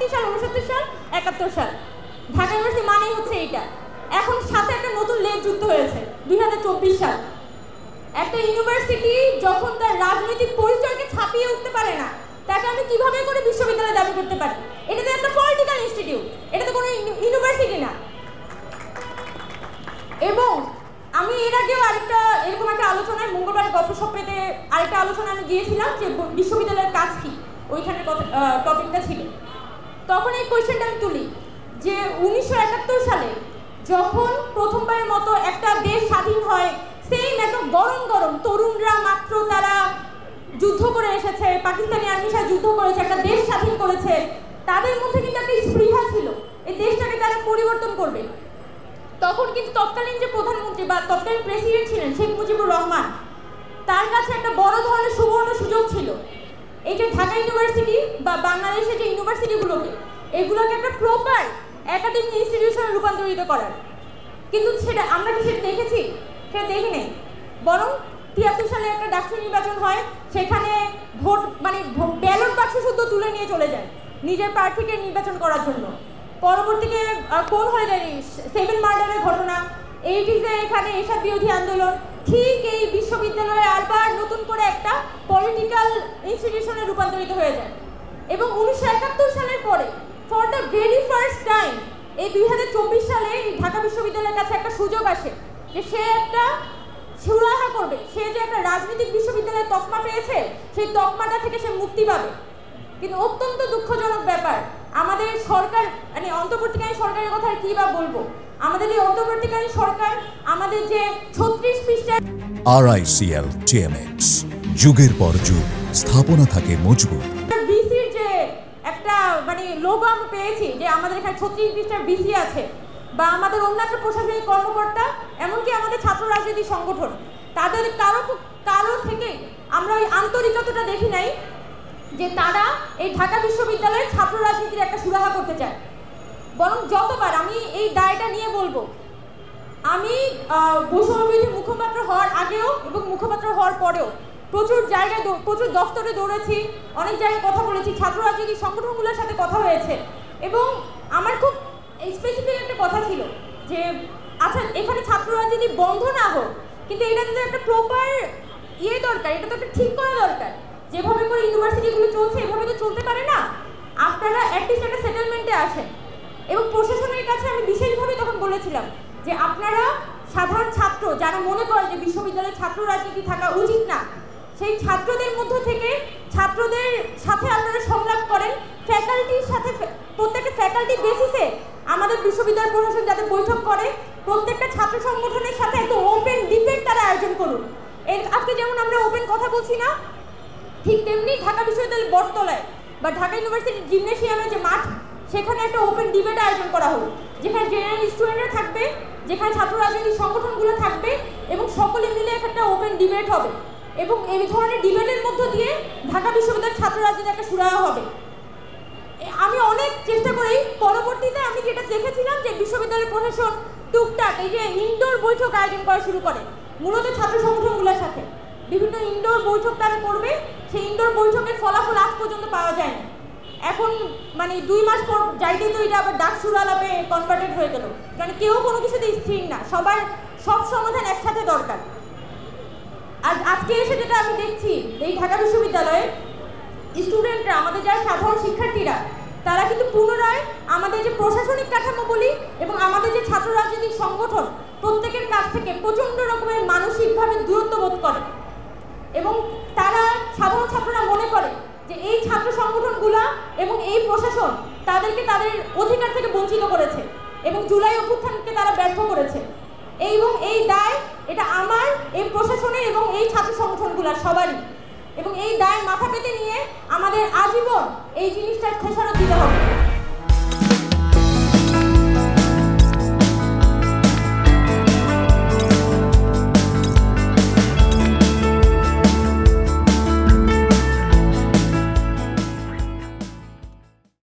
৬৭ সাল, ৬৯ সাল, ৭১ সাল। ঢাকা ইউনিভার্সিটি মানেই হচ্ছে এইটা। এখন সাথে একটা নতুন লেগ যুক্ত হয়েছে ২০২৪ সাল। একটা ইউনিভার্সিটি যখন তার রাজনৈতিক পরিচয়কে ছাপিয়ে উঠতে পারে না, তাকে আমি কিভাবে করে বিশ্ববিদ্যালয় দাবি করতে পারি? এটা তো একটা পলিটিক্যাল ইনস্টিটিউট, এটা তো কোনো ইউনিভার্সিটি না। এবং আমি এর আগেও আরেকটা এরকম একটা আলোচনায় মঙ্গলবারের গল্পসপ্পেতে আরেকটা আলোচনা আমি গিয়েছিলাম যে বিশ্ববিদ্যালয়ের কাজ কি, ওইখানে টপিকটা ছিল। তখন এই কোয়েশ্চেনটা আমি তুলি যে ১৯৭১ সালে যখন প্রথমবারের মতো একটা দেশ স্বাধীন হয়, সেম একদম গরম গরম তরুণরা মাত্র তারা যুদ্ধ করে এসেছে, পাকিস্তানি আর্মির সাথে যুদ্ধ করেছে, একটা দেশ স্বাধীন করেছে, তাদের মধ্যে কিন্তু একটা স্পৃহা ছিল এই দেশটাকে তারা পরিবর্তন করবে। তখন কিন্তু তৎকালীন যে প্রধানমন্ত্রী বা তৎকালীন প্রেসিডেন্ট ছিলেন শেখ মুজিবুর রহমান, তার কাছে একটা বড় ধরনের সুবর্ণ সুযোগ ছিল এই যে ঢাকা ইউনিভার্সিটি বা বাংলাদেশের যে ইউনিভার্সিটিগুলোকে, এগুলোকে একটা প্রপার একাডেমিক ইনস্টিটিউশনে রূপান্তরিত করার। কিন্তু সেটা আমরা কি সেটা দেখেছি? সেটা দেখি নাই। বরং ৭৩ সালে একটা ডাকসু নির্বাচন হয়, সেখানে ভোট মানে ব্যালট বাক্স শুদ্ধ তুলে নিয়ে চলে যায় নিজের প্রার্থীকে নির্বাচন করার জন্য। পরবর্তীতে কোন হয়ে যায় 7 মার্ডারের ঘটনা, 80s এখানে এসব বিরোধী আন্দোলন, ঠিক এই বিশ্ববিদ্যালয়ে আবার নতুন করে একটা পলিটিক্যাল ইনস্টিটিউশনে রূপান্তরিত হয়ে যায়। এবং ১৯৭১ সালের পরে for the very first time এই ২০২৪ সালে ঢাকা বিশ্ববিদ্যালয়ের কাছে একটা সুযোগ আসে যে সে একটা সুরাহা করবে। সে যে একটা রাজনৈতিক বিশ্ববিদ্যালয়ের তকমা পেয়েছে, সেই তকমাটা থেকে সে মুক্তি পাবে। কিন্তু অত্যন্ত দুঃখজনক ব্যাপার, আমাদের সরকার মানে অন্তর্বর্তীকালীন সরকারের কথা কি বা বলবো, আমাদের এই অন্তর্বর্তীকালীন সরকার আমাদের যে ৩৬ পৃষ্ঠার RICL TMX যুগের পর যুগ স্থাপনা থাকে মজবুত। বিসির যে একটা মানে লোগো আমি পেয়েছি যে আমাদের এখানে ৩৬ পৃষ্ঠার বিসি আছে, বা আমাদের অন্যান্য প্রশাসনিক কর্মকর্তা, এমনকি আমাদের ছাত্র রাজনৈতিক সংগঠন, তাদের কারো থেকে আমরা ওই আন্তরিকতাটা দেখি নাই যে তারা এই ঢাকা বিশ্ববিদ্যালয়ের ছাত্র রাজনীতির একটা সুরাহা করতে চায়। বরং যতবার আমি এই দায়টা নিয়ে বলবো, আমি বৈষম্যবিরোধী মুখপাত্র হওয়ার আগেও এবং মুখপাত্র হওয়ার পরেও প্রচুর জায়গায় প্রচুর দফতরে দৌড়েছি, অনেক জায়গায় কথা বলেছি, ছাত্র রাজনীতিক সংগঠনগুলোর সাথে কথা হয়েছে। এবং আমার খুব স্পেসিফিক একটা কথা ছিল যে আচ্ছা এখানে ছাত্র রাজনীতি বন্ধ না হোক, কিন্তু এটা কিন্তু একটা প্রপার দরকার, এটা তো একটা ঠিক করা দরকার। যেভাবে করে ইউনিভার্সিটিগুলো চলছে এভাবে তো চলতে পারে না। আপনারা অ্যাটলিস্ট একটা সেটেলমেন্টে আসেন। এবং প্রশাসনের কাছে আমি বিশেষভাবে তখন বলেছিলাম যে আপনারা সাধারণ ছাত্র যারা মনে করে যে বিশ্ববিদ্যালয়ে ছাত্র রাজনীতি থাকা উচিত না, সেই ছাত্রদের মধ্য থেকে ছাত্রদের সাথে আপনারা সংলাপ করেন, ফ্যাকাল্টির সাথে প্রত্যেকটা ফ্যাকাল্টি বেসিসে আমাদের বিশ্ববিদ্যালয় প্রশাসন যাতে বৈঠক করে, প্রত্যেকটা ছাত্র সংগঠনের সাথে একটা ওপেন ডিবেট তারা আয়োজন করুন। আজকে যেমন আমরা ওপেন কথা বলছি না, ঠিক তেমনি ঢাকা বিশ্ববিদ্যালয়ের বটতলায় বা ঢাকা ইউনিভার্সিটির জিমনেশিয়ামের যে মাঠ, সেখানে একটা ওপেন ডিবেট আয়োজন করা হোক, যেখানে জেনারেল স্টুডেন্টরা থাকবে, যেখানে ছাত্র রাজনৈতিক সংগঠনগুলো থাকবে এবং সকলে মিলে একটা ওপেন ডিবেট হবে। এবং এই ধরনের ডিবেটের মধ্য দিয়ে ঢাকা বিশ্ববিদ্যালয়ের ছাত্র রাজনীতি একটা সুরাহা হবে। আমি অনেক চেষ্টা করি, পরবর্তীতে আমি যেটা দেখেছিলাম যে বিশ্ববিদ্যালয়ের প্রশাসন টুকটাক এই যে ইনডোর বৈঠক আয়োজন করা শুরু করে, মূলত ছাত্র সংগঠনগুলোর সাথে বিভিন্ন ইনডোর বৈঠক তারা করবে। সেই ইনডোর বৈঠকের ফলাফল আজ পর্যন্ত পাওয়া যায় না। এখন মানে 2 মাস পর যাইতেই তো এটা আবার ডাকসুর আলাপে কনভার্টেড হয়ে গেল, কারণ কেউ কোনো কিছুতে স্থির না, সবার সব সমাধান একসাথে দরকার। আর আজকে এসে যেটা আমি দেখছি এই ঢাকা বিশ্ববিদ্যালয়ে স্টুডেন্টরা, আমাদের যারা সাধারণ শিক্ষার্থীরা, তারা কিন্তু পুনরায় আমাদের যে প্রশাসনিক কাঠামো বলি এবং আমাদের যে ছাত্র রাজনৈতিক সংগঠন, প্রত্যেকের কাছ থেকে প্রচণ্ড রকমের মানসিকভাবে দূরত্ব বোধ করে। এবং তারা সাধারণ ছাত্ররা মনে করে যে এই ছাত্র সংগঠনগুলা এবং এই প্রশাসন তাদেরকে তাদের অধিকার থেকে বঞ্চিত করেছে এবং জুলাই অভ্যুত্থানকে তারা ব্যর্থ করেছে। এবং এই দায় এটা আমার, এই প্রশাসনের এবং এই ছাত্র সংগঠনগুলার সবারই। এবং এই দায় মাথা পেতে নিয়ে আমাদের আজীবন এই জিনিসটার খেসারত দিতে হবে।